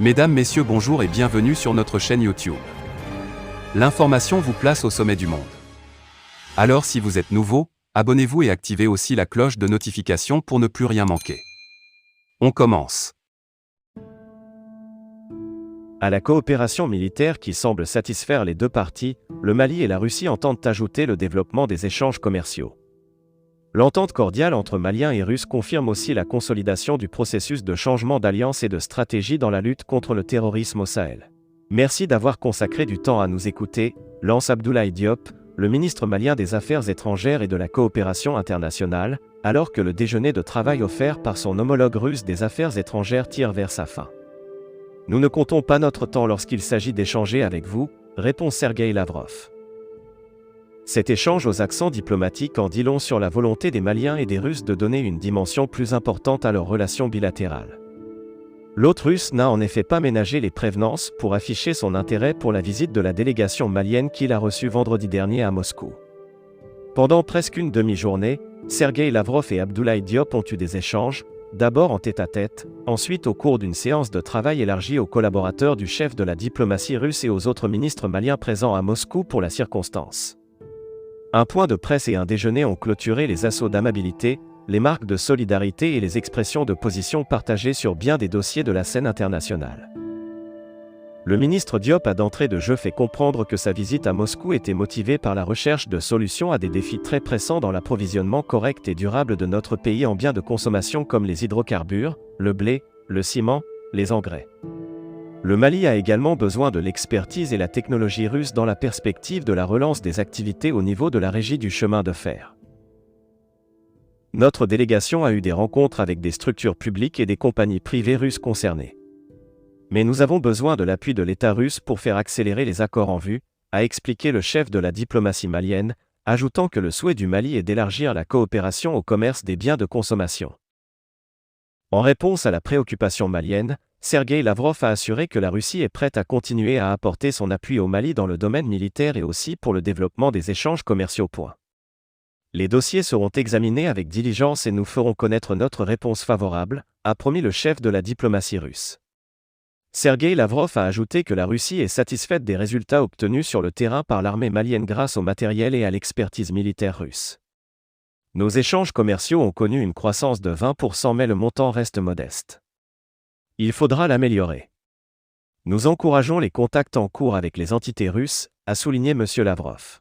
Mesdames, Messieurs, bonjour et bienvenue sur notre chaîne YouTube. L'information vous place au sommet du monde. Alors si vous êtes nouveau, abonnez-vous et activez aussi la cloche de notification pour ne plus rien manquer. On commence. À la coopération militaire qui semble satisfaire les deux parties, le Mali et la Russie entendent ajouter le développement des échanges commerciaux. L'entente cordiale entre Maliens et Russes confirme aussi la consolidation du processus de changement d'alliance et de stratégie dans la lutte contre le terrorisme au Sahel. Merci d'avoir consacré du temps à nous écouter, lance Abdoulaye Diop, le ministre malien des Affaires étrangères et de la coopération internationale, alors que le déjeuner de travail offert par son homologue russe des Affaires étrangères tire vers sa fin. Nous ne comptons pas notre temps lorsqu'il s'agit d'échanger avec vous, répond Sergueï Lavrov. Cet échange aux accents diplomatiques en dit long sur la volonté des Maliens et des Russes de donner une dimension plus importante à leurs relations bilatérales. L'hôte russe n'a en effet pas ménagé les prévenances pour afficher son intérêt pour la visite de la délégation malienne qu'il a reçue vendredi dernier à Moscou. Pendant presque une demi-journée, Sergueï Lavrov et Abdoulaye Diop ont eu des échanges, d'abord en tête-à-tête, ensuite au cours d'une séance de travail élargie aux collaborateurs du chef de la diplomatie russe et aux autres ministres maliens présents à Moscou pour la circonstance. Un point de presse et un déjeuner ont clôturé les assauts d'amabilité, les marques de solidarité et les expressions de position partagées sur bien des dossiers de la scène internationale. Le ministre Diop a d'entrée de jeu fait comprendre que sa visite à Moscou était motivée par la recherche de solutions à des défis très pressants dans l'approvisionnement correct et durable de notre pays en biens de consommation comme les hydrocarbures, le blé, le ciment, les engrais. Le Mali a également besoin de l'expertise et la technologie russe dans la perspective de la relance des activités au niveau de la régie du chemin de fer. Notre délégation a eu des rencontres avec des structures publiques et des compagnies privées russes concernées. Mais nous avons besoin de l'appui de l'État russe pour faire accélérer les accords en vue, a expliqué le chef de la diplomatie malienne, ajoutant que le souhait du Mali est d'élargir la coopération au commerce des biens de consommation. En réponse à la préoccupation malienne, Sergueï Lavrov a assuré que la Russie est prête à continuer à apporter son appui au Mali dans le domaine militaire et aussi pour le développement des échanges commerciaux. Les dossiers seront examinés avec diligence et nous ferons connaître notre réponse favorable, a promis le chef de la diplomatie russe. Sergueï Lavrov a ajouté que la Russie est satisfaite des résultats obtenus sur le terrain par l'armée malienne grâce au matériel et à l'expertise militaire russe. Nos échanges commerciaux ont connu une croissance de 20% mais le montant reste modeste. Il faudra l'améliorer. Nous encourageons les contacts en cours avec les entités russes, a souligné M. Lavrov.